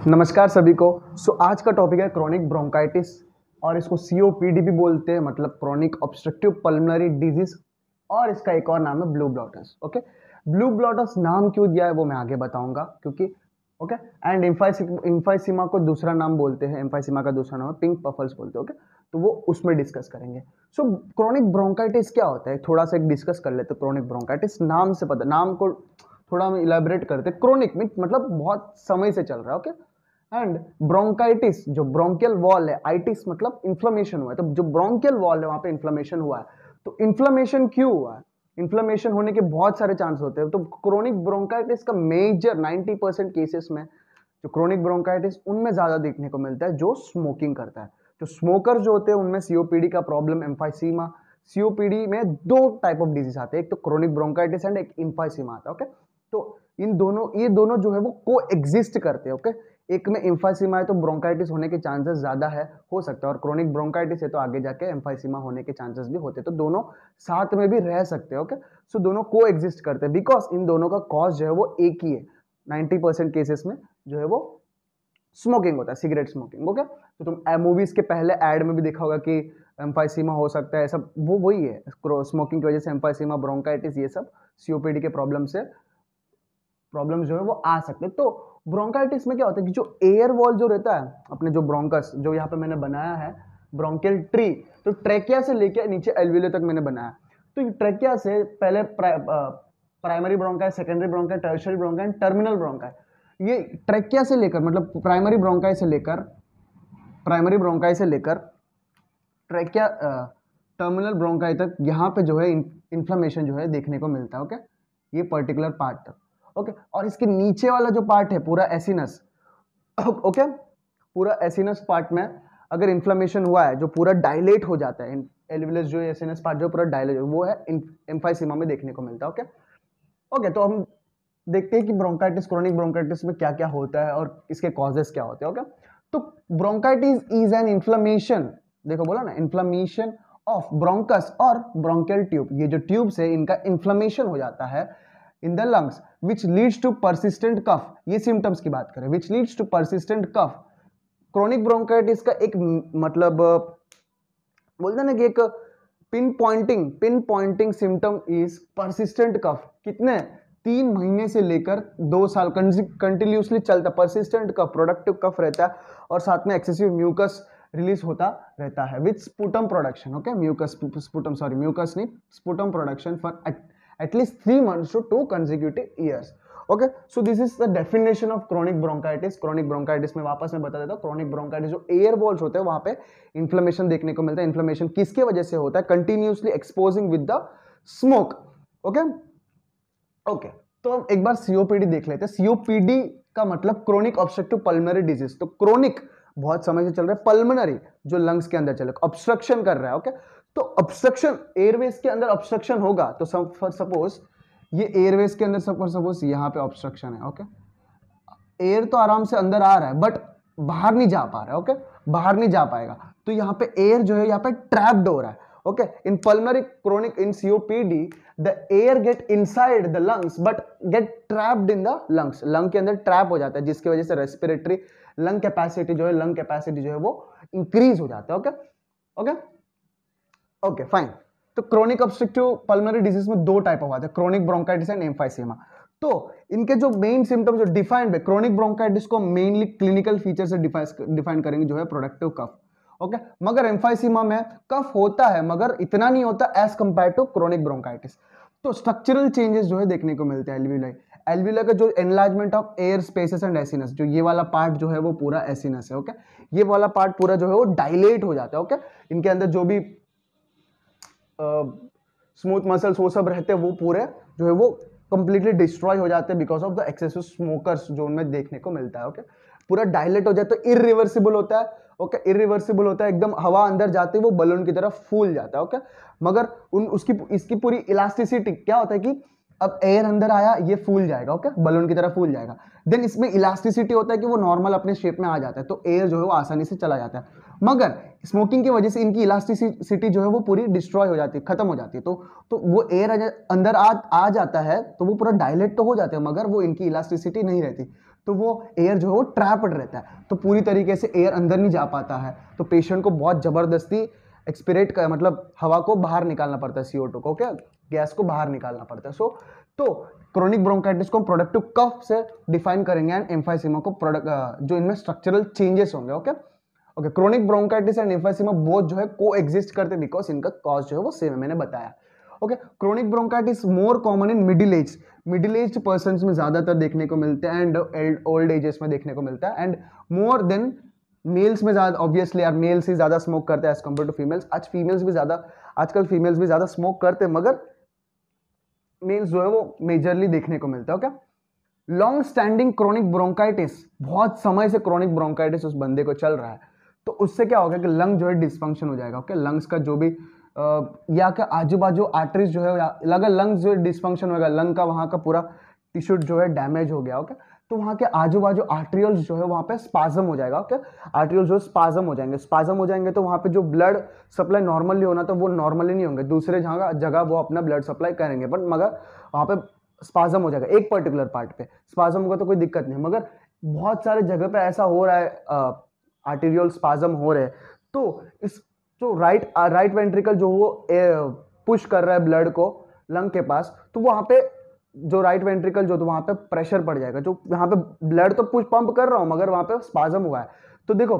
नमस्कार सभी को। आज का टॉपिक है क्रोनिक ब्रोंकाइटिस और इसको सीओपीडी भी बोलते हैं, मतलब क्रोनिक ऑब्स्ट्रक्टिव पल्मोनरी डिजीज, और इसका एक और नाम है ब्लू ब्लॉटर्स। ओके, ब्लू ब्लॉटर्स नाम क्यों दिया है वो मैं आगे बताऊंगा, क्योंकि ओके। एंड एम्फाइसीमा को दूसरा नाम बोलते हैं, एम्फाइसीमा का दूसरा नाम है पिंक पफल्स बोलते हैं। ओके, तो वो उसमें डिस्कस करेंगे। क्रोनिक ब्रोंकाइटिस क्या होता है थोड़ा सा एक डिस्कस कर लेते हैं। क्रोनिक ब्रोंकाइटिस नाम से पता, नाम को थोड़ा हम इलेबोरेट करते हैं। क्रोनिक मीन मतलब बहुत समय से चल रहा है। ओके, एंड ब्रोंकाइटिस जो ब्रोंकियल वॉल है, आइटिस मतलब इन्फ्लेमेशन हुआ है, तो जो ब्रोंकियल वॉल है वहां पे इन्फ्लेमेशन हुआ है। तो इन्फ्लेमेशन क्यों हुआ है? इन्फ्लेमेशन होने के बहुत सारे चांस होते हैं। तो क्रोनिक ब्रोंकाइटिस का मेजर 90% केसेस में जो क्रोनिक ब्रोंकाइटिस उनमें ज्यादा देखने को मिलता है जो स्मोकिंग करता है। जो स्मोकर जो होते हैं उनमें सीओपीडी का प्रॉब्लम, एम्फाइसीमा। सीओपीडी में दो टाइप ऑफ डिजीज आते हैं, एक तो क्रोनिक ब्रोंकाइटिस एंड एक एम्फाइसीमा आता है। ओके, तो ये दोनों जो है वो को एग्जिस्ट करते हैं। ओके, एक में एम्फाइसीमा है तो ब्रोंकाइटिस होने के चांसेस ज्यादा है, हो सकता है, और क्रोनिक ब्रोंकाइटिस है तो आगे जाके एम्फाइसीमा होने के चांसेस भी होते हैं। तो दोनों साथ में भी रह सकते हैं। ओके, सो दोनों को एग्जिस्ट करते हैं बिकॉज इन दोनों का कॉज जो है वो एक ही है। 90% केसेस में जो है वो स्मोकिंग होता है, सिगरेट स्मोकिंग। ओके, तो तुम मूवीज के पहले एड में भी देखा होगा कि एम्फाइसीमा हो सकता है, सब वो वही है, स्मोकिंग की वजह से एम्फाइसीमा, ब्रोंकाइटिस, ये सब सीओपीडी के प्रॉब्लम जो है वो आ सकते हैं। तो ब्रोंकाइटिस में क्या होता है कि जो एयर वॉल जो रहता है अपने, जो ब्रोंकस जो यहाँ पे मैंने बनाया है ब्रोंकियल ट्री, तो ट्रेकिया से लेके नीचे एल्वियोले तक मैंने बनाया। तो ट्रेकिया से पहले primary bronchi, secondary bronchi, tertiary bronchi, terminal bronchi. ये ट्रेकिया से लेकर मतलब प्राइमरी ब्रोंकाई से लेकर ट्रेकिया टर्मिनल ब्रोंकाई तक यहाँ पे जो है इन्फ्लेमेशन जो है देखने को मिलता है। ओके, ये पर्टिकुलर पार्ट तक। ओके, और इसके नीचे वाला जो पार्ट है पूरा एसिनस, ओके, पूरा एसिनस पार्ट में अगर इन्फ्लेमेशन हुआ है जो पूरा डायलेट हो जाता है, एल्वियोलस जो एसिनस पार्ट जो पूरा डायलेट, वो है एम्फाइसीमा में देखने को मिलता है। ओके ओके, तो हम देखते हैं कि ब्रोंकाइटिस, क्रोनिक ब्रोंकाइटिस में क्या क्या होता है और इसके कॉजेस क्या होते हैं। ओके, तो ब्रोंकाइटिस इज एन इन्फ्लेमेशन, देखो बोला ना, इन्फ्लेमेशन ऑफ ब्रोंकस और ब्रोंकियल ट्यूब। ये जो ट्यूब्स है इनका इन्फ्लेमेशन हो जाता है in the lungs which leads to persistent cough. ये सिम्टम्स की बात करें, which leads to persistent cough. Chronic bronchitis का एक मतलब बोलते हैं ना कि एक pin pointing symptom is persistent cough. कितने? 3 महीने से लेकर 2 साल कंटिन्यूसली चलता परसिस्टेंट कफ, प्रोडक्टिव कफ रहता है, और साथ में एक्सेसिव म्यूकस रिलीज होता रहता है with sputum production. Okay, mucus नहीं, sputum production for at least 3 months to 2 consecutive years. Okay, so this is the definition of chronic bronchitis. chronic bronchitis में वापस मैं बता देता हूँ, chronic bronchitis जो एयर वॉल्स होते हैं वहां पे इन्फ्लेमेशन देखने को मिलता है। इन्फ्लेमेशन किसके वजह से होता है? Continuously exposing with the smoke. Okay okay, तो हम एक बार सीओपीडी देख लेते हैं। सीओपीडी का मतलब क्रोनिक ऑब्स्ट्रक्टिव पल्मोनरी डिजीज। तो क्रोनिक बहुत समय से चल रहा है, पल्मोनरी जो लंग्स के अंदर चल रहा है, ऑब्स्ट्रक्शन कर रहा है। ओके, तो ऑब्स्ट्रक्शन, एयरवेज के अंदर ऑब्स्ट्रक्शन होगा तो सपोज ये एयरवेज के अंदर सपोज यहाँ पे ऑब्स्ट्रक्शन है। ओके, एयर तो आराम से अंदर आ रहा है बट बाहर नहीं जा पा रहा है। ओके, बाहर नहीं जा पाएगा, तो यहाँ पे एयर जो है यहाँ पे ट्रैप्ड हो रहा है। Okay, in pulmonary chronic, in COPD the air get inside the lungs but get trapped in the lungs. Lung के अंदर ट्रैप हो जाता है जिसकी वजह से रेस्पिरेटरी लंग कैपेसिटी जो है वो इंक्रीज हो जाता है। Okay okay okay, fine. तो क्रोनिक ऑब्स्ट्रक्टिव पल्मोनरी डिजीज में 2 टाइप आते हैं, क्रोनिक ब्रोंकाइटिस एंड एम्फाइसीमा। तो इनके जो मेन सिम्टम्स जो डिफाइंड है, क्रोनिक ब्रोंकाइटिस को मेनली क्लिनिकल फीचर से डिफाइन करेंगे जो है प्रोडक्टिव कफ। ओके, मगर एम्फाइसीमा में कफ होता है मगर इतना नहीं होता as compare to chronic bronchitis. तो स्ट्रक्चरल चेंजेस जो है देखने को मिलते हैं एल्वियोलाई। एल्वियोलाई का जो enlargement of air spaces and acinus, जो ये वाला पार्ट जो है वो पूरा एसिनस है। ओके, ये वाला पार्ट पूरा जो है वो डायलेट हो जाता है। ओके, इनके अंदर जो भी स्मूथ मसल्स वो सब रहते हैं वो पूरे जो है वो कंप्लीटली डिस्ट्रॉय हो जाते हैं because of the excessive smokers जो उनमें देखने को मिलता है। ओके, पूरा डायलेट हो जाता है, इरिवर्सिबल होता है। ओके, इरिवर्सिबल होता है, एकदम हवा अंदर जाते ही वो बलून की तरह फूल जाता है। ओके, मगर इसकी पूरी इलास्टिसिटी क्या होता है कि अब एयर अंदर आया ये फूल जाएगा। ओके, बलून की तरह फूल जाएगा। देन इसमें इलास्टिसिटी होता है कि वो नॉर्मल अपने शेप में आ जाता है, तो एयर जो है वो आसानी से चला जाता है। मगर स्मोकिंग की वजह से इनकी इलास्टिसिटी जो है वो पूरी डिस्ट्रॉय हो जाती है, खत्म हो जाती है। तो वो एयर अंदर आ जाता है तो वो पूरा डायलेट तो हो जाता है मगर वो इनकी इलास्टिसिटी नहीं रहती। तो वो एयर जो है वो ट्रैप्ड रहता है, तो पूरी तरीके से एयर अंदर नहीं जा पाता है, तो पेशेंट को बहुत ज़बरदस्ती एक्सपिरेट कर मतलब हवा को बाहर निकालना पड़ता है, CO2 को, क्या गैस को बाहर निकालना पड़ता है। तो क्रोनिक ब्रोंकाइटिस को हम प्रोडक्टिव कफ से डिफाइन करेंगे एंड एम्फाइसीमा को प्रोडक्ट जो इनमें स्ट्रक्चरल चेंजेस होंगे। Okay chronic bronchitis and emphysema both जो है को एग्जिस्ट करते बिकॉज इनका कॉज जो है वो सेम है, मैंने बताया। Okay chronic bronchitis more common in middle age person में ज्यादातर देखने को मिलते हैं एंड ओल्ड एजेस में देखने को मिलता है एंड मोर देन मेल्स में ज्यादा, ऑब्वियसली यार मेल्स ही ज्यादा स्मोक करते हैं एज कम्पेयर टू फीमेल्स। आजकल फीमेल्स भी ज्यादा स्मोक करते हैं, मगर मेल्स जो है वो मेजरली देखने को मिलता है। Okay long standing chronic bronchitis, बहुत समय से क्रोनिक ब्रोंकाइटिस उस बंदे को चल रहा है, तो उससे क्या होगा कि लंग जो है डिस्फंक्शन हो जाएगा। ओके लंग्स का जो भी या क्या आजू बाजू आर्टरीज जो है अगर लंग्स जो डिस्फंक्शन होगा, लंग का वहां का पूरा टिश्यू जो है डैमेज हो गया। ओके तो वहां के आजू बाजू आर्ट्रियल्स जो है वहां पे स्पाज्म हो जाएगा। ओके आर्ट्रियल्स जो स्पाज्म हो जाएंगे तो वहां पे जो ब्लड सप्लाई नॉर्मली होना तो वो नॉर्मली नहीं होंगे, दूसरे जगह वो अपना ब्लड सप्लाई करेंगे, बट मगर वहां पे स्पाज्म हो जाएगा एक पर्टिकुलर पार्ट पे। स्पाज्म होगा तो कोई दिक्कत नहीं, मगर बहुत सारे जगह पे ऐसा हो रहा है, आर्टेरियल स्पाज्म हो रहे हैं, तो इस जो राइट वेंट्रिकल जो वो पुश कर रहा है ब्लड को लंग के पास, तो वहां पे जो राइट वेंट्रिकल जो तो वहां पे प्रेशर पड़ जाएगा, जो यहाँ पे ब्लड तो पुश पंप कर रहा हूं मगर वहां पे स्पाज्म हुआ है। तो देखो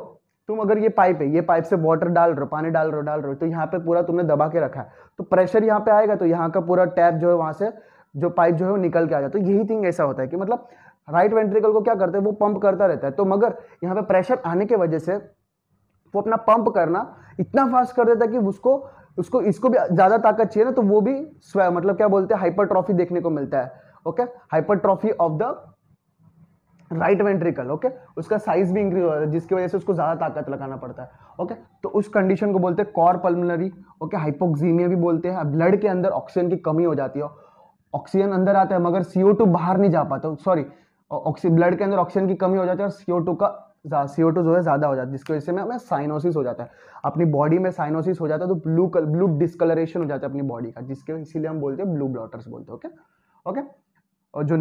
तुम अगर ये पाइप से वाटर डाल रहे हो, पानी डाल रहे हो, तो यहाँ पे पूरा तुमने दबा के रखा है, तो प्रेशर यहाँ पे आएगा, तो यहाँ का पूरा टैप जो है वहां से जो पाइप जो है वो निकल के आ जाता है। तो यही थिंग ऐसा होता है कि मतलब राइट वेंट्रिकल को क्या करते हैं, वो पंप करता रहता है, तो मगर यहाँ पे प्रेशर आने की वजह से वो अपना पंप करना इतना फास्ट कर देता है कि इसको भी ज्यादा ताकत चाहिए ना, तो वो भी मतलब क्या बोलते हैं हाइपरट्रॉफी देखने को मिलता है। Okay hypertrophy of the right ventricle. Okay उसका साइज भी इंक्रीज हो जाता है, जिसकी वजह से उसको ज्यादा ताकत लगाना पड़ता है। ओके तो उस कंडीशन को बोलते हैं कॉर पल्मोनरी। ओके हाइपोक्सीमिया भी बोलते हैं। ब्लड के अंदर ऑक्सीजन की कमी हो जाती है, ऑक्सीजन अंदर आता है मगर CO2 बाहर नहीं जा पाता, सॉरी ब्लड के अंदर ऑक्सीजन की कमी हो जाती है और CO2 जो है ज्यादा हो जाता है, जिसकी वजह से हमें साइनोसिस हो जाता है, अपनी बॉडी में साइनोसिस हो जाता है, तो ब्लू डिस्कलरेशन हो जाता है अपनी बॉडी का, जिसके इसीलिए हम बोलते हैं ब्लू ब्लॉटर्स बोलते हैं। ओके और जो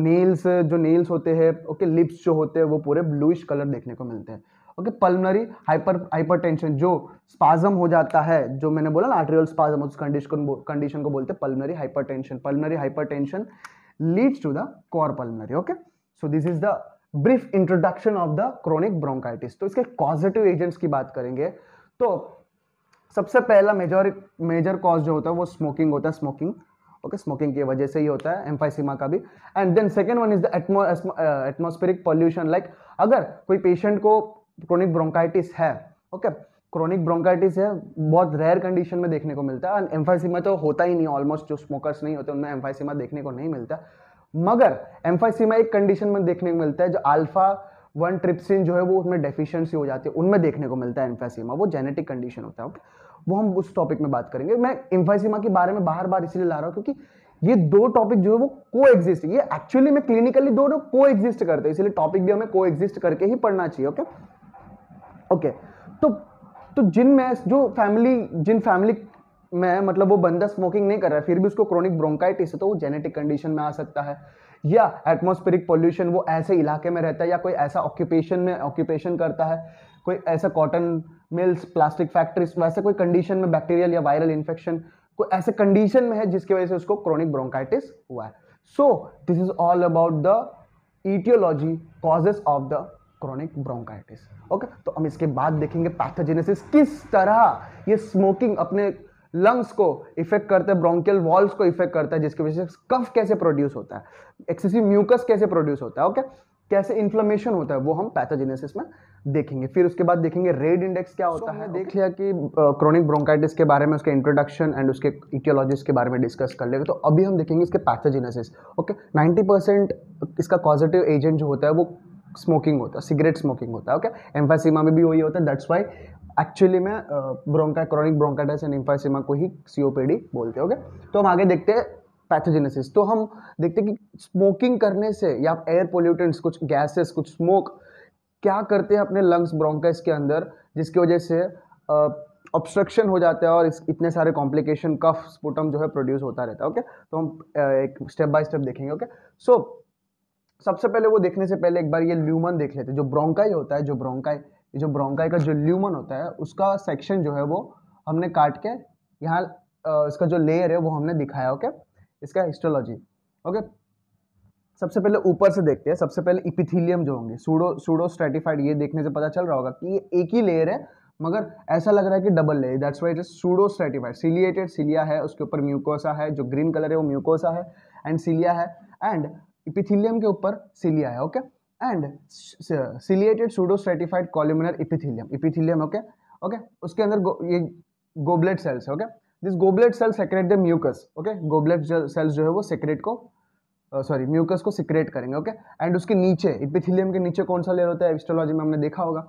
नेल्स होते हैं, ओके लिप्स जो होते हैं वो पूरे ब्लूइश कलर देखने को मिलते हैं। ओके पल्मोनरी हाइपरटेंशन, जो स्पाज्म हो जाता है, जो मैंने बोला ना आर्टेरियल स्पाज्म, उस कंडीशन को बोलते हैं pulmonary hypertension leads to the cor pulmonary. Okay so this is the brief introduction of the chronic bronchitis. तो इसके कॉजेटिव एजेंट्स की बात करेंगे तो सबसे पहला मेजर कॉज जो होता है वो स्मोकिंग होता है, स्मोकिंग की वजह से ही होता है एम्फाइसीमा का भी। And then second one is the atmospheric pollution. Like अगर कोई पेशेंट को क्रोनिक ब्रोंकाइटिस है, ओके क्रोनिक ब्रोंकाइटिस है, बहुत रेयर कंडीशन में देखने को मिलता है, एम्फाइसीमा तो होता ही नहीं, ऑलमोस्ट जो स्मोकर्स नहीं होते उनमें एम्फाइसीमा देखने को नहीं मिलता, मगर एम्फाइसीमा एक कंडीशन में देखने को मिलता है जो अल्फा 1 ट्रिप्सिन जो है वो उसमें डेफिशिएंसी हो जाती है, उनमें देखने को मिलता है एम्फाइसीमा, वो जेनेटिक कंडीशन होता है। वो हम उस टॉपिक में बात करेंगे। मैं एम्फाइसीमा के बारे में बार बार इसलिए ला रहा हूं क्योंकि ये दो टॉपिक जो है वो को एग्जिस्ट, ये एक्चुअली में क्लिनिकली दोनों को एग्जिस्ट करते हैं, इसलिए टॉपिक भी हमें को एग्जिस्ट करके ही पढ़ना चाहिए। ओके तो जिन फैमिली में मतलब वो बंदा स्मोकिंग नहीं कर रहा है फिर भी उसको क्रोनिक ब्रोंकाइटिस है, तो वो जेनेटिक कंडीशन में आ सकता है, या एटमॉस्फेरिक पोल्यूशन, वो ऐसे इलाके में रहता है या कोई ऐसा ऑक्यूपेशन करता है, कोई ऐसा कॉटन मिल्स, प्लास्टिक फैक्ट्रीज, वैसे कोई कंडीशन में बैक्टीरियल या वायरल इन्फेक्शन, कोई ऐसे कंडीशन में है जिसकी वजह से उसको क्रोनिक ब्रोंकाइटिस हुआ है। So this is all about the aetiology causes of the chronic bronchitis. Okay तो हम इसके बाद देखेंगे पैथोजेनेसिस, किस तरह ये स्मोकिंग अपने लंग्स को इफेक्ट करता है, ब्रोंकियल वॉल्स को इफेक्ट करता है, जिसकी वजह से कफ कैसे प्रोड्यूस होता है, एक्सेसिव म्यूकस कैसे प्रोड्यूस होता है, ओके कैसे इन्फ्लेमेशन होता है, वो हम पैथोजेनेसिस में देखेंगे। फिर उसके बाद देखेंगे रेड इंडेक्स क्या होता है। देख लिया कि क्रोनिक ब्रोंकाइटिस के बारे में, उसके इंट्रोडक्शन एंड उसके इटियोलॉजीज के बारे में डिस्कस कर लेंगे। तो अभी हम देखेंगे इसके पैथोजेनेसिस। ओके 90% इसका पॉजिटिव एजेंट जो होता है वो स्मोकिंग होता है, सिगरेट स्मोकिंग होता है। ओके एम्फाइसीमा में भी वही होता है, दैट्स व्हाई एक्चुअली में क्रोनिक ब्रोंकाइटिस एंड एम्फाइसीमा को ही COPD बोलते हैं। ओके तो हम आगे देखते हैं पैथोजेनेसिस। तो हम देखते हैं कि स्मोकिंग करने से या एयर पोल्यूटेंट्स, कुछ गैसेस, कुछ स्मोक क्या करते हैं अपने लंग्स ब्रोंकाइस के अंदर, जिसकी वजह से ऑब्स्ट्रक्शन हो जाता है और इतने सारे कॉम्प्लिकेशन, कफ, स्पुटम जो है प्रोड्यूस होता रहता है। ओके तो हम एक स्टेप बाय स्टेप देखेंगे। ओके सो सबसे पहले वो देखने से पहले एक बार ये ल्यूमन देख लेते हैं। जो ब्रोंकाई होता है, जो ब्रोंकाई का जो ल्यूमन होता है उसका सेक्शन जो है वो हमने काट के यहाँ इसका जो लेयर है वो हमने दिखाया। ओके, इसका हिस्टोलॉजी। ओके, सबसे पहले ऊपर से देखते हैं। सबसे पहले इपिथीलियम जो होंगे सूडो स्ट्रेटिफाइड, ये देखने से पता चल रहा होगा कि ये एक ही लेयर है मगर ऐसा लग रहा है कि double layer, that's why it is pseudo stratified. Ciliated cilia है, उसके ऊपर म्यूकोसा है, जो ग्रीन कलर है वो म्यूकोसा है एंड सिलिया है, एंड इपिथीलियम के ऊपर सिलिया है। Okay, and ciliated pseudo stratified columnar epithelium. Okay okay, उसके अंदर ये गोबलेट सेल्स है। Okay, this goblet cell secrete the mucus. Okay, goblet cells जो है वो सेक्रेट को म्यूकस को सिक्रेट करेंगे। ओके, एंड उसके नीचे इपिथीलियम के नीचे कौन सा लेयर होता है, हिस्टोलॉजी में हमने देखा होगा,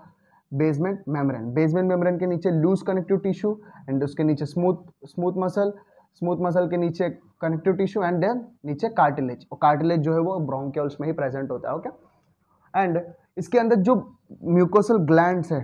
बेसमेंट मेम्ब्रेन के नीचे लूज कनेक्टिव टिश्यू एंड उसके नीचे स्मूथ मसल के नीचे कनेक्टिव टिश्यू एंड देन नीचे कार्टिलेज। और कार्टिलेज जो है वो ब्रोंकियोल्स में ही प्रेजेंट होता है। ओके, एंड इसके अंदर जो म्यूकोसल ग्लैंड्स है,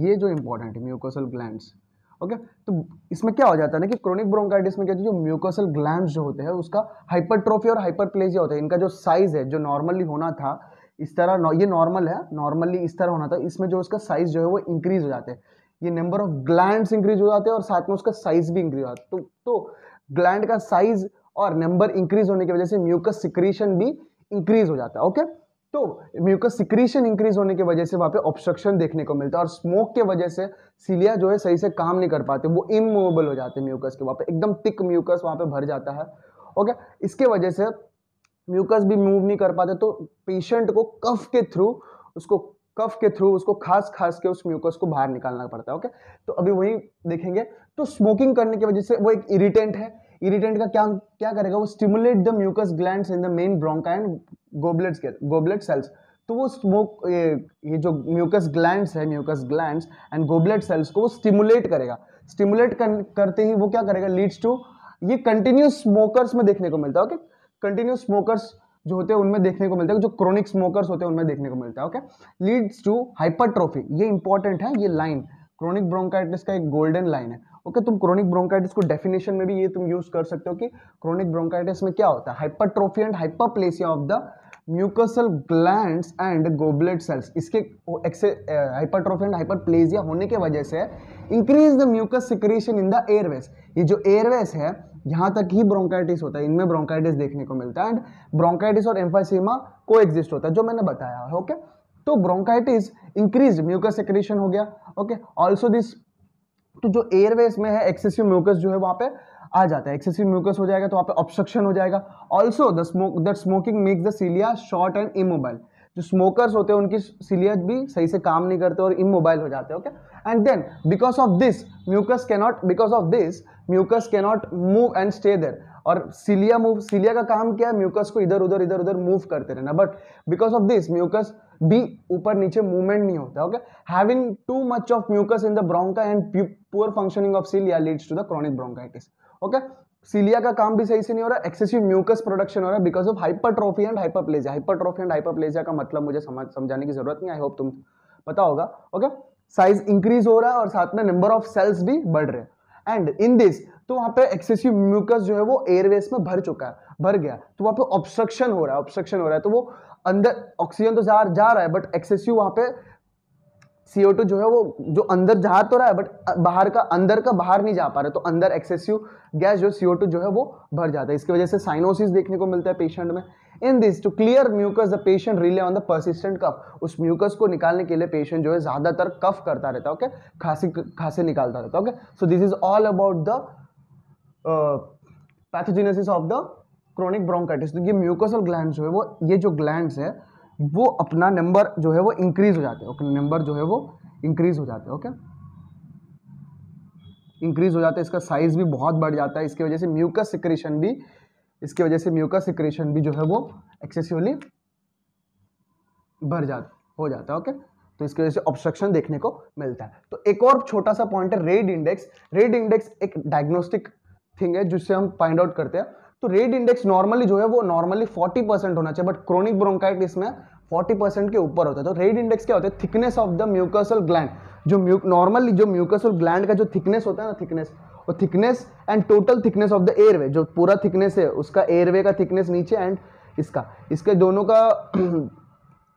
ये जो इंपॉर्टेंट है, म्यूकोसल ग्लैंड्स। ओके, तो इसमें क्या हो जाता है ना कि क्रोनिक ब्रोंकाइटिस में क्या जो म्यूकोसल ग्लैंड्स जो होते हैं उसका हाइपरट्रोफी और हाइपरप्लेजिया होता है। इनका जो साइज है, जो नॉर्मली होना था इस तरह, ये नॉर्मल है, नॉर्मली इस तरह होना था, इसमें जो उसका साइज जो है वो इंक्रीज हो जाते हैं। ये नंबर ऑफ ग्लैंड्स इंक्रीज हो जाते हैं और साथ में उसका साइज भी इंक्रीज हो जाता है। तो ग्लैंड का साइज और नंबर इंक्रीज होने की वजह से म्यूकस सिक्रीशन भी इंक्रीज हो जाता है। ओके, तो म्यूकस सिक्रीशन इंक्रीज होने की वजह से वहां पे ऑब्स्ट्रक्शन देखने को मिलता है और स्मोक के वजह से सिलिया जो है सही से काम नहीं कर पाते, वो इमूवेबल हो जाते हैं म्यूकस के, वहां पे एकदम थिक म्यूकस वहां पे भर जाता है। ओके, इसके वजह से म्यूकस भी मूव नहीं कर पाते, तो पेशेंट को कफ के थ्रू उसको खास के उस म्यूकस को बाहर निकालना पड़ता है। ओके, तो अभी वही देखेंगे। तो स्मोकिंग करने की वजह से वो एक इरिटेंट है, इरिटेंट का क्या करेगा, वो stimulate the mucus glands in the main bronchi and goblet cells. तो वो ये जो mucus glands and goblet cells को वो स्टिमुलेट करेगा। करते ही वो क्या करेगा, लीड्स टू, ये कंटिन्यूस स्मोकर्स में देखने को मिलता है। ओके, कंटिन्यूस स्मोकर्स जो होते हैं उनमें देखने को मिलता है, जो क्रोनिक स्मोकर्स होते हैं उनमें देखने को मिलता है। ओके, लीड्स टू हाइपरट्रोफी, ये इंपॉर्टेंट है, ये लाइन क्रोनिक ब्रोंकाइटिस का एक गोल्डन लाइन है। ओके, तुम क्रोनिक ब्रोंकाइटिस को डेफिनेशन में भी ये तुम यूज कर सकते हो कि क्रोनिक ब्रोंकाइटिस में क्या होता है, hypertrophy and hyperplasia of the mucosal glands and goblet cells. इसके हाइपरट्रोफी एंड हाइपरप्लेसिया होने के वजह से increase the mucus secretion in the airways. ये जो एयरवेज है यहां तक ही ब्रोंकाइटिस होता है, इनमें ब्रोंकाइटिस देखने को मिलता है एंड ब्रोंकाइटिस और एम्फाइसीमा को एग्जिस्ट होता है, जो मैंने बताया है। ओके, तो ब्रोंकाइटिस इंक्रीज म्यूकस सिक्रीशन हो गया। ओके, ऑल्सो दिस, तो जो एयरवेज में है एक्सेसिव म्यूकस जो है वहां पे आ जाता है, एक्सेसिव म्यूकस हो जाएगा तो वहां पे ऑब्स्ट्रक्शन हो जाएगा। Also the smoking makes the cilia short and immobile. जो स्मोकर्स होते हैं उनकी सिलिया भी सही से काम नहीं करते और इमोबाइल हो जाते हैं। Okay, and then because of this mucus cannot move and stay there. और सिलिया का काम क्या है, म्यूकस को इधर उधर मूव करते रहना, but because of this mucus भी ऊपर नीचे मूवमेंट नहीं होता। Okay, having too much of mucus in the bronchi and poor functioning of cilia leads to the chronic bronchitis. Okay, cilia का काम भी सही से नहीं हो रहा, एक्सेसिव म्यूकस प्रोडक्शन हो रहा है because of hypertrophy and hyperplasia. Hypertrophy and hyperplasia का मतलब मुझे समझाने की जरूरत नहीं, आई होप तुम पता होगा। ओके, साइज इंक्रीज हो रहा है और साथ में नंबर ऑफ सेल्स भी बढ़ रहे हैं एंड इन दिस, तो वहां पे एक्सेसिव म्यूकस जो है वो एयरवेज में भर गया, तो वहां पे ऑब्स्ट्रक्शन हो रहा है, तो वो अंदर ऑक्सीजन तो जा रहा है बट एक्सेसिव वहां पे CO2 जो है वो जो अंदर जा तो रहा है बट अंदर का बाहर नहीं जा पा रहा, तो अंदर एक्सेसिव गैस जो CO2 जो है वो भर जाता है। इसकी वजह से साइनोसिस देखने को मिलता है पेशेंट में। In this, to clear mucus the patient rely on the persistent cough. उस म्यूकस को निकालने के लिए पेशेंट जो है ज्यादातर कफ करता रहता है। ओके, खांसी निकालता रहता है। Okay, so this is all about the pathogenesis of the chronic bronchitis. तो ये म्यूकोसल ग्लैंड्स जो है वो, ये जो ग्लैंड्स है वो अपना नंबर जो है वो इंक्रीज हो जाते हैं। ओके, नंबर जो है वो इंक्रीज हो जाते हैं। ओके, इंक्रीज हो जाता है, इसका साइज भी बहुत बढ़ जाता है। इसकी वजह से म्यूकस सिक्रीशन भी जो है वो एक्सेसिवली हो जाता है। ओके, तो इसकी वजह से ऑब्स्ट्रक्शन देखने को मिलता है। तो एक और छोटा सा पॉइंट है रेड इंडेक्स एक डायग्नोस्टिक थिंग है जिससे हम फाइंड आउट करते हैं। तो रेड इंडेक्स नॉर्मली जो है वो 40% होना चाहिए, बट क्रोनिक ब्रोंकाइटिस में 40% के ऊपर होता है। तो रेड इंडेक्स क्या होता है, thickness of the mucosal gland. Normally जो म्यूकोसल ग्लैंड का जो थिकनेस होता है ना, thickness and total thickness of the airway, जो पूरा थिकनेस है उसका एयरवे का थिकनेस नीचे एंड इसका, इसके दोनों का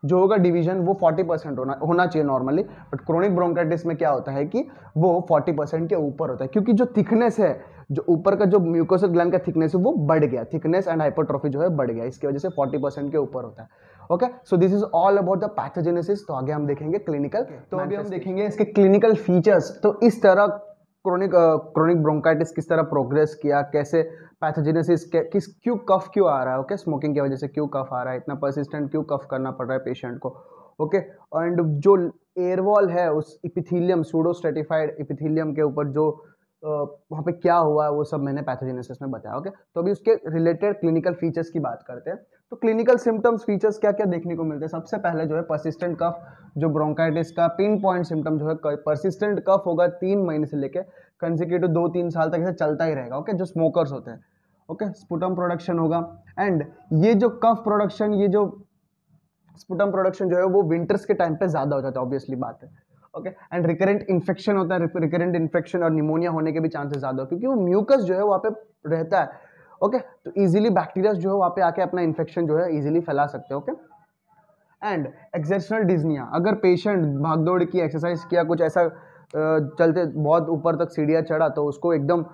जो होगा डिवीजन वो 40% होना चाहिए नॉर्मली, बट क्रोनिक ब्रोंकाइटिस में क्या होता है कि वो 40% के ऊपर होता है, क्योंकि जो थिकनेस है, जो ऊपर का जो म्यूकोसल ग्लैंड का थिकनेस है वो बढ़ गया, थिकनेस एंड हाइपरट्रॉफी जो है बढ़ गया, इसकी वजह से 40% के ऊपर होता है। Okay, so this is all about the pathogenesis. तो आगे हम देखेंगे क्लिनिकल, तो अभी हम देखेंगे इसके क्लिनिकल फीचर्स। तो इस तरह क्रोनिक ब्रोंकाइटिस किस तरह प्रोग्रेस किया, कैसे पैथोजेनेसिस किस क्यों कफ क्यों आ रहा है, ओके, स्मोकिंग की वजह से क्यों कफ आ रहा है, इतना परसिस्टेंट क्यों कफ करना पड़ रहा है पेशेंट को, ओके, एंड जो एयर वॉल है उस इपिथीलियम, सूडो स्ट्रेटिफाइड इपिथीलियम के ऊपर जो वहाँ पे क्या हुआ है वो सब मैंने पैथोजेनेसिस में बताया, ओके। तो अभी उसके रिलेटेड क्लिनिकल फीचर्स की बात करते हैं। तो क्लिनिकल सिम्टम्स फीचर्स क्या क्या देखने को मिलते हैं। सबसे पहले जो है परसिस्टेंट कफ, जो ब्रोंकाइटिस का पिन पॉइंट सिम्टम जो है परसिस्टेंट कफ होगा 3 महीने से लेके कंसेक्यूटिव 2-3 साल तक ऐसे चलता ही रहेगा, ओके, जो स्मोकर्स होते हैं, ओके। स्पुटम प्रोडक्शन होगा, एंड ये जो कफ प्रोडक्शन, ये जो स्पुटम प्रोडक्शन जो है वो विंटर्स के टाइम पे ज्यादा हो जाता है, ऑब्वियसली बात है, ओके। एंड रिकरेंट इन्फेक्शन होता है, रिकरेंट इन्फेक्शन और निमोनिया होने के भी चांसेस ज्यादा हो, क्योंकि वो म्यूकस जो है वहाँ पे रहता है, ओके। तो इजीली बैक्टीरिया जो है वहाँ पे आके अपना इन्फेक्शन जो है इजीली फैला सकते हैं, ओके। एंड एक्सेप्शनल डिज्निया, अगर पेशेंट भागदौड़ की, एक्सरसाइज किया, कुछ ऐसा चलते बहुत ऊपर तक सीढ़ियाँ चढ़ा तो उसको एकदम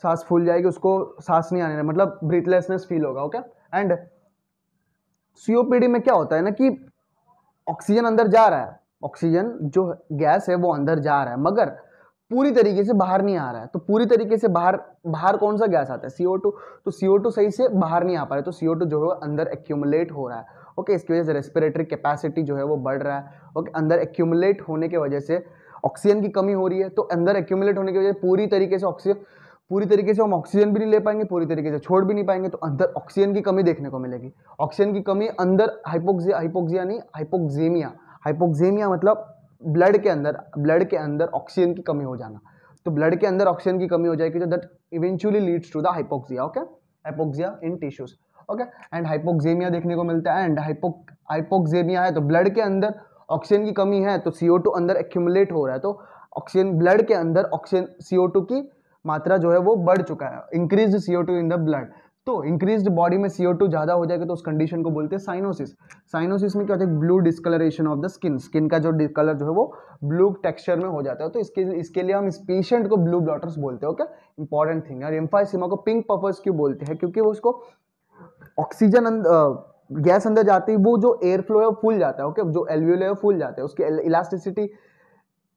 सांस फूल जाएगी, उसको सांस नहीं आने, मतलब ब्रीथलेसनेस फील होगा, ओके। एंड सीओपीडी में क्या होता है ना कि ऑक्सीजन अंदर जा रहा है, ऑक्सीजन जो गैस है वो अंदर जा रहा है, मगर पूरी तरीके से बाहर नहीं आ रहा है। तो पूरी तरीके से बाहर कौन सा गैस आता है, CO2। तो CO2 सही से बाहर नहीं आ पा रहा है, तो CO2 जो है अंदर एक्यूमुलेट हो रहा है, ओके। इसकी वजह से रेस्पिरेटरी कैपेसिटी जो है वो बढ़ रहा है, ओके। अंदर एक्यूमुलेट होने की वजह से ऑक्सीजन की कमी हो रही है, तो अंदर एक्यूमुलेट होने की वजह से पूरी तरीके से हम ऑक्सीजन भी नहीं ले पाएंगे, पूरी तरीके से छोड़ भी नहीं पाएंगे, तो अंदर ऑक्सीजन की कमी देखने को मिलेगी। ऑक्सीजन की कमी अंदर हाइपोक्सेमिया मतलब ब्लड के अंदर ऑक्सीजन की कमी हो जाना। तो ब्लड के अंदर ऑक्सीजन की कमी हो जाएगी, तो that eventually leads to the hypoxia, okay, hypoxia in tissues, okay. And hypoxemia देखने को मिलता है, एंड हाइपोक्सेमिया है तो ब्लड के अंदर ऑक्सीजन की कमी है, तो CO2 अंदर एक्यूमुलेट हो रहा है, तो ऑक्सीजन ब्लड के अंदर ऑक्सीजन CO2 की मात्रा जो है वो बढ़ चुका है, increase CO2 in the blood. तो इंक्रीज्ड बॉडी में CO2 ज्यादा हो जाएगा, तो उस कंडीशन को बोलते हैं साइनोसिस। साइनोसिस में क्या होता है, blue discoloration of the skin का जो कलर जो है वो ब्लू टेक्सचर में हो जाता है। तो इसके लिए हम इस पेशेंट को ब्लू ब्लॉटर्स बोलते हैं, ओके, इंपॉर्टेंट थिंग। और एम्फाइसीमा को पिंक पफर्स क्यों बोलते हैं, क्योंकि वो उसको ऑक्सीजन गैस अंदर जाती है, वो जो एयर फ्लो है वो फूल जाता है, ओके, जो एल्वियोले है वो फूल जाता है, उसकी इलास्टिसिटी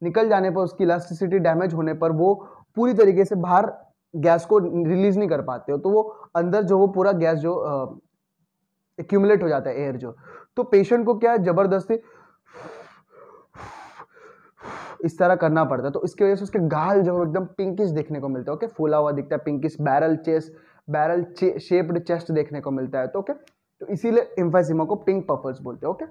निकल जाने पर, उसकी इलास्टिसिटी डैमेज होने पर वो पूरी तरीके से बाहर गैस को रिलीज नहीं कर पाते हो, तो वो अंदर जो वो पूरा गैस जो एक्यूमुलेट हो जाता है एयर जो। तो पेशेंट को क्या है, जबरदस्ती इस तरह करना पड़ता है, तो इसकी वजह से उसके गाल जो है एकदम पिंकिश देखने को मिलता है, ओके, फूला हुआ दिखता है, पिंकिश बैरल शेप्ड चेस्ट देखने को मिलता है, तो ओके। तो इसीलिए एम्फाइसीमा को पिंक पफर्स बोलते हैं, ओके,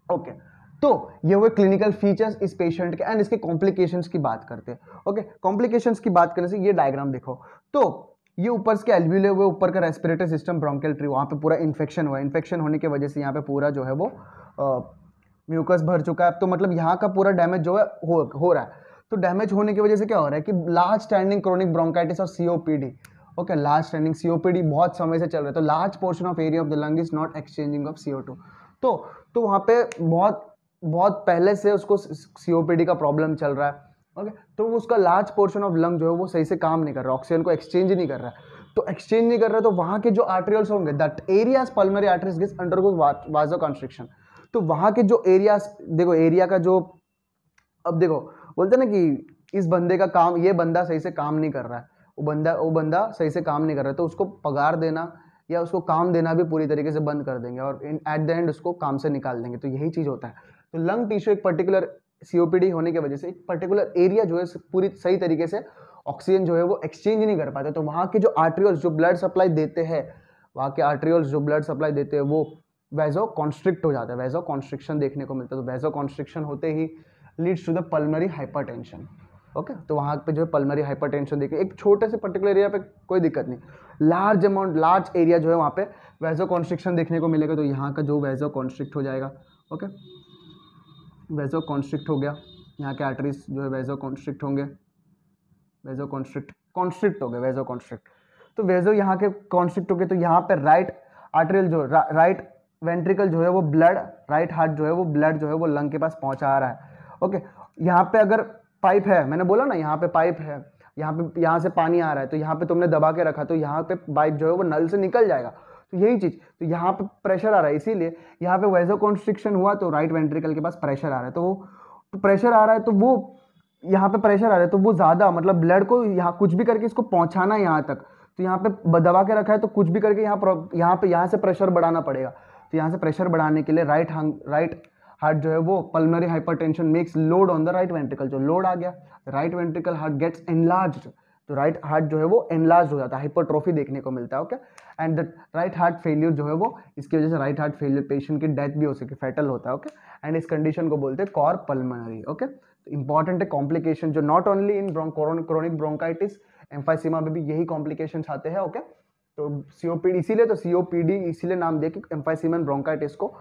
ओके। तो ये हुए क्लिनिकल फीचर्स इस पेशेंट के, एंड इसके कॉम्प्लिकेशंस की बात करते हैं, ओके। कॉम्प्लिकेशंस की बात करने से ये डायग्राम देखो, तो ये ऊपर के एल्वियोले हुए, ऊपर का रेस्पिरेटरी सिस्टम, ब्रोंकियल ट्री, वहां पे पूरा इन्फेक्शन हुआ है, इन्फेक्शन होने की वजह से यहाँ पे पूरा जो है वो म्यूकस भर चुका है, तो मतलब यहाँ का पूरा डैमेज जो है हो रहा है। तो डैमेज होने की वजह से क्या हो रहा है कि लार्ज स्टैंडिंग क्रोनिक ब्रोंकाइटिस और COPD, okay, large standing COPD बहुत समय से चल रहा है, तो large portion of area of the lung is not exchanging of CO2। तो वहाँ पे बहुत पहले से उसको COPD का प्रॉब्लम चल रहा है, ओके। तो उसका लार्ज पोर्शन ऑफ लंग जो है वो सही से काम नहीं कर रहा, ऑक्सीजन को एक्सचेंज नहीं कर रहा है, तो एक्सचेंज नहीं कर रहा है, तो वहाँ के जो आर्टेरियल्स होंगे, that areas pulmonary arteries gets undergo vasoconstriction. तो वहाँ के जो एरियाज, देखो एरिया का जो, अब देखो बोलते ना कि इस बंदे का काम, ये बंदा सही से काम नहीं कर रहा है, वो बंदा सही से काम नहीं कर रहा है, तो उसको पगार देना या उसको काम देना भी पूरी तरीके से बंद कर देंगे, और एट द एंड उसको काम से निकाल देंगे। तो यही चीज होता है। तो लंग टिश्यू एक पर्टिकुलर COPD होने की वजह से एक पर्टिकुलर एरिया जो है पूरी सही तरीके से ऑक्सीजन जो है वो एक्सचेंज नहीं कर पाते, तो वहाँ के जो आर्टेरियल्स जो ब्लड सप्लाई देते हैं, वहाँ के आर्टेरियल्स जो ब्लड सप्लाई देते हैं वो वैसो कॉन्स्ट्रिक्ट हो जाता है, वैसो कॉन्स्ट्रिक्शन देखने को मिलता है। तो वैसो कॉन्स्ट्रिक्शन होते ही leads to the pulmonary hypertension, okay. तो वहाँ पे जो है पल्मोनरी हाइपरटेंशन देखिए, एक छोटे से पर्टिकुलर एरिया पे कोई दिक्कत नहीं, लार्ज एरिया जो है वहाँ पे वैसो कॉन्स्ट्रिक्शन देखने को मिलेगा, तो यहाँ का जो वैसो कॉन्स्ट्रिक्ट हो जाएगा, ओके, वैसो कॉन्स्ट्रिक्ट हो गया, यहाँ के आर्टरीज जो है वैसो कॉन्स्ट्रिक्ट होंगे, वैसो कॉन्स्ट्रिक्ट हो गए, वैसो कॉन्स्ट्रिक्ट। तो वैसो यहाँ के कॉन्स्ट्रिक्ट हो गए, तो यहाँ पे राइट आर्टेरियल जो राइट वेंट्रिकल जो है वो ब्लड, राइट हार्ट जो है वो ब्लड जो है वो लंग के पास पहुंचा रहा है। ओके, यहाँ पे अगर पाइप है, मैंने बोला ना यहाँ पे पाइप है, यहाँ से पानी आ रहा है, तो यहाँ पे तुमने दबा के रखा तो यहाँ पे पाइप जो है वो नल से निकल जाएगा। तो यही चीज, तो यहाँ पे प्रेशर आ रहा है, इसीलिए यहाँ पे वैसोकॉन्स्ट्रिक्शन हुआ तो राइट वेंट्रिकल के पास प्रेशर आ रहा है। तो प्रेशर आ रहा है तो वो यहाँ पे प्रेशर आ रहा है तो वो ज्यादा मतलब ब्लड को यहाँ कुछ भी करके इसको पहुंचाना है यहाँ तक, तो यहाँ पे दबा के रखा है तो कुछ भी करके यहाँ से प्रेशर बढ़ाना पड़ेगा। तो यहाँ से प्रेशर बढ़ाने के लिए राइट हार्ट जो है वो pulmonary hypertension makes load on the right ventricle, जो लोड आ गया right ventricle heart gets enlarged, तो राइट हार्ट जो है वो एनलार्ज हो जाता है, हाइपरट्रोफी देखने को मिलता है। Okay, and the right heart failure जो है वो, इसकी वजह से राइट हार्ट फेलियर पेशेंट की डेथ भी हो सकती है, फेटल होता है। ओके, एंड इस कंडीशन को बोलते हैं कॉर पल्मोनरी। ओके, इंपॉर्टेंट है कॉम्प्लिकेशन जो not only in chronic bronchitis, emphysema में भी यही कॉम्प्लिकेशंस आते हैं। ओके, तो सीओपीडी, इसीलिए तो सीओपीडी इसीलिए नाम दे कि एम्फाइसीमा एंड ब्रोंकाइटिस को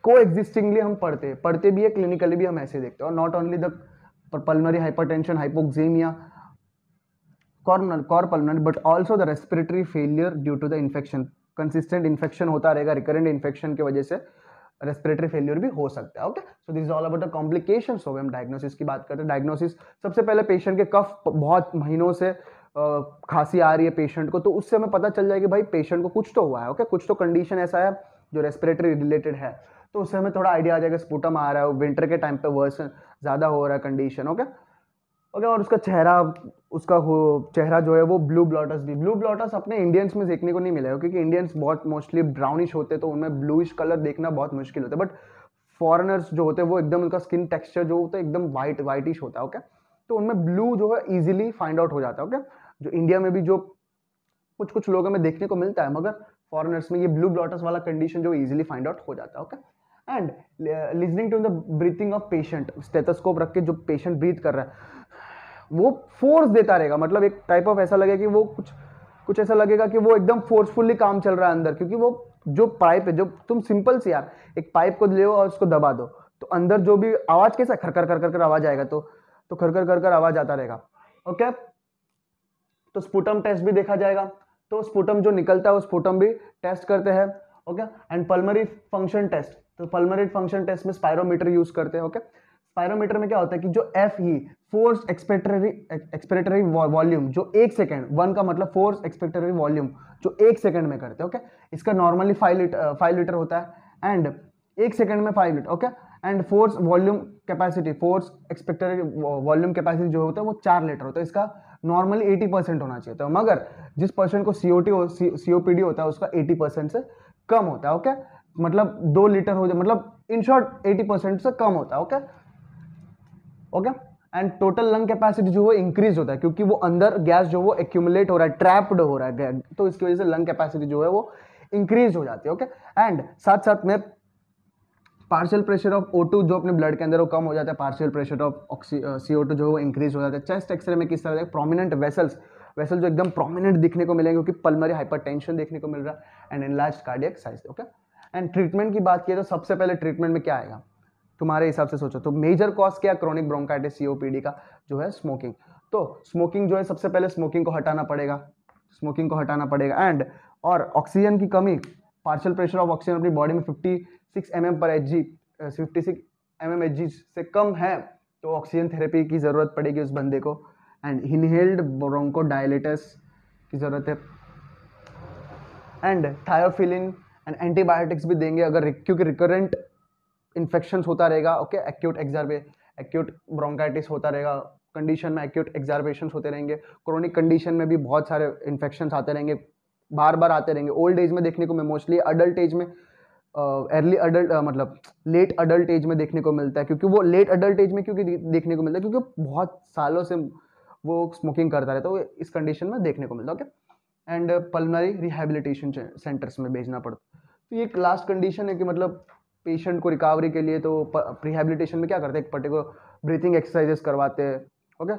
कोएग्जिस्टिंगली हम पढ़ते भी है, क्लिनिकली भी हम ऐसे देखते हैं। और not only the pulmonary hypertension, hypoxemia, cor pulmonary, but also the respiratory failure due to the infection, consistent infection होता रहेगा, रिकरेंट इन्फेक्शन की वजह से रेस्पिरेटरी फेलियर भी हो सकता है। Okay, so this is all about the complications. हो हम डायग्नोसिस की बात करते हैं। डायग्नोसिस सबसे पहले पेशेंट के कफ बहुत महीनों से खांसी आ रही है पेशेंट को, तो उससे हमें पता चल जाएगा भाई पेशेंट को कुछ तो हुआ है। ओके, कुछ तो कंडीशन ऐसा है जो रेस्पिरेटरी रिलेटेड है, तो उससे हमें थोड़ा आइडिया आ जाएगा स्पुटम आ रहा है, विंटर के टाइम पे वर्स ज्यादा हो रहा है कंडीशन। ओके, और उसका चेहरा जो है वो ब्लू ब्लॉटस अपने इंडियंस में देखने को नहीं मिलेगा, क्योंकि इंडियंस बहुत मोस्टली ब्राउनिश होते हैं, तो उनमें ब्लूइश कलर देखना बहुत मुश्किल होता है। बट फॉरेनर्स जो होते हैं वो एकदम, उनका स्किन टेक्सचर जो होता है एकदम वाइटिश होता है। ओके, तो उनमें ब्लू जो है इजीली फाइंड आउट हो जाता है। ओके, जो इंडिया में भी जो कुछ लोगों में देखने को मिलता है, मगर फॉरेनर्स में ये ब्लू ब्लॉटस वाला कंडीशन जो इजीली फाइंड आउट हो जाता है। Okay, and listening to the breathing of patient, stethoscope रख के जो पेशेंट ब्रीथ कर रहा है वो फोर्स देता रहेगा, मतलब एक टाइप ऑफ ऐसा लगेगा कि वो कुछ ऐसा लगेगा कि वो एकदम फोर्सफुल्ली काम चल रहा है अंदर, क्योंकि वो जो पाइप है, जो तुम सिंपल से यार एक पाइप को ले और उसको दबा दो तो अंदर जो भी आवाज कैसा खरखर कर कर आवाज आएगा, तो खरखर कर आवाज आता रहेगा। ओके, तो स्पुटम टेस्ट भी देखा जाएगा, तो स्पुटम जो निकलता है वो स्पुटम भी टेस्ट करते हैं। Okay, and pulmonary function test, तो पल्मोनरी फंक्शन टेस्ट में स्पायरोमीटर यूज करते हैं। ओके, स्पायरोमीटर में क्या होता है कि जो एफ ही फोर्स एक्सपेक्टरी वॉल्यूम, जो 1 सेकेंड, 1 का मतलब फोर्स एक्सपेक्टरी वॉल्यूम जो 1 सेकेंड में करते हैं। ओके, इसका नॉर्मली 5 लीटर होता है, एंड 1 सेकेंड में 5 litre. Okay, and force volume capacity, force expiratory volume capacity जो होता है वो 4 लीटर होता है, इसका नॉर्मली 80% होना चाहिए था, मगर जिस पर्सन को सीओपीडी होता है उसका 80% से कम होता है। ओके, मतलब 2 लीटर हो जाए, मतलब इन शॉर्ट 80% से कम होता है। Okay, okay, and total lung capacity जो है इंक्रीज होता है, क्योंकि वो अंदर गैस जो वो एक्यूमुलेट हो रहा है, ट्रैप्ड हो रहा है, तो इसकी वजह से लंग कैपेसिटी जो है वो इंक्रीज हो जाती है। ओके, एंड साथ में पार्शियल प्रेशर ऑफ O2 जो अपने ब्लड के अंदर वो कम हो जाता है, पार्शियल प्रेशर ऑफ CO2 जो है वो इंक्रीज हो जाता है। चेस्ट एक्सरे में किस तरह प्रोमिनेंट वेसल जो एकदम प्रोमिनेंट दिखने को मिलेंगे, क्योंकि पल्मोनरी हाइपरटेंशन देखने को मिल रहा है, and enlarged cardiac size. Okay, and treatment की बात की तो सबसे पहले ट्रीटमेंट में क्या आएगा तुम्हारे हिसाब से, सोचो तो मेजर कॉज क्या क्रोनिक ब्रोंकाइटिस सीओपीडी का जो है स्मोकिंग। तो स्मोकिंग जो है सबसे पहले स्मोकिंग को हटाना पड़ेगा, एंड और ऑक्सीजन की कमी, पार्शियल प्रेशर ऑफ ऑक्सीजन अपनी बॉडी में 56 mm/Hg से कम है तो ऑक्सीजन थेरेपी की जरूरत पड़ेगी उस बंदे को, एंड इनहेल्ड ब्रोंकोडायलेटस की जरूरत है, एंड थायोफिलिन एंड एंटीबायोटिक्स भी देंगे अगर, क्योंकि रिकरेंट इन्फेक्शन होता रहेगा। ओके, एक्यूट ब्रोंकाइटिस होता रहेगा कंडीशन में, एक्यूट एक्जार्बेशन होते रहेंगे, क्रोनिक कंडीशन में भी बहुत सारे इन्फेक्शन आते रहेंगे, बार बार आते रहेंगे। ओल्ड एज में देखने को मोस्टली, अडल्ट एज में अर्ली अडल्ट मतलब लेट अडल्ट एज में देखने को मिलता है, क्योंकि वो लेट अडल्ट एज में क्योंकि देखने को मिलता है क्योंकि बहुत सालों से वो स्मोकिंग करता रहता है, तो इस कंडीशन में देखने को मिलता है। Okay, and pulmonary rehabilitation centres में भेजना पड़ता है। तो ये एक लास्ट कंडीशन है कि मतलब पेशेंट को रिकवरी के लिए तो रिहैबिलिटेशन में क्या करते हैं, एक पर्टिकुलर ब्रीथिंग एक्सरसाइजेस करवाते हैं। Okay,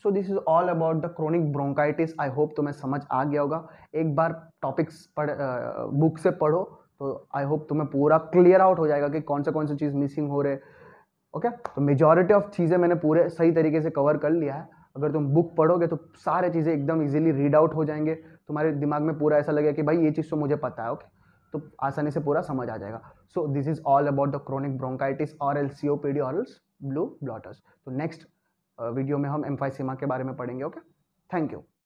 so this is all about the chronic bronchitis. I hope तुम्हें समझ आ गया होगा। एक बार टॉपिक्स बुक से पढ़ो तो आई होप तुम्हें पूरा क्लियर आउट हो जाएगा कि कौन से चीज़ मिसिंग हो रहे। ओके, तो मेजॉरिटी ऑफ चीज़ें मैंने पूरे सही तरीके से कवर कर लिया है। अगर तुम बुक पढ़ोगे तो सारे चीज़ें एकदम इजीली रीड आउट हो जाएंगे, तुम्हारे दिमाग में पूरा ऐसा लगेगा कि भाई ये चीज़ तो मुझे पता है, ओके, तो आसानी से पूरा समझ आ जाएगा। सो this is all about the chronic bronchitis और एल COPD और ब्लू ब्लॉटर्स। तो नेक्स्ट वीडियो में हम एम्फाइसीमा के बारे में पढ़ेंगे। Okay, thank you.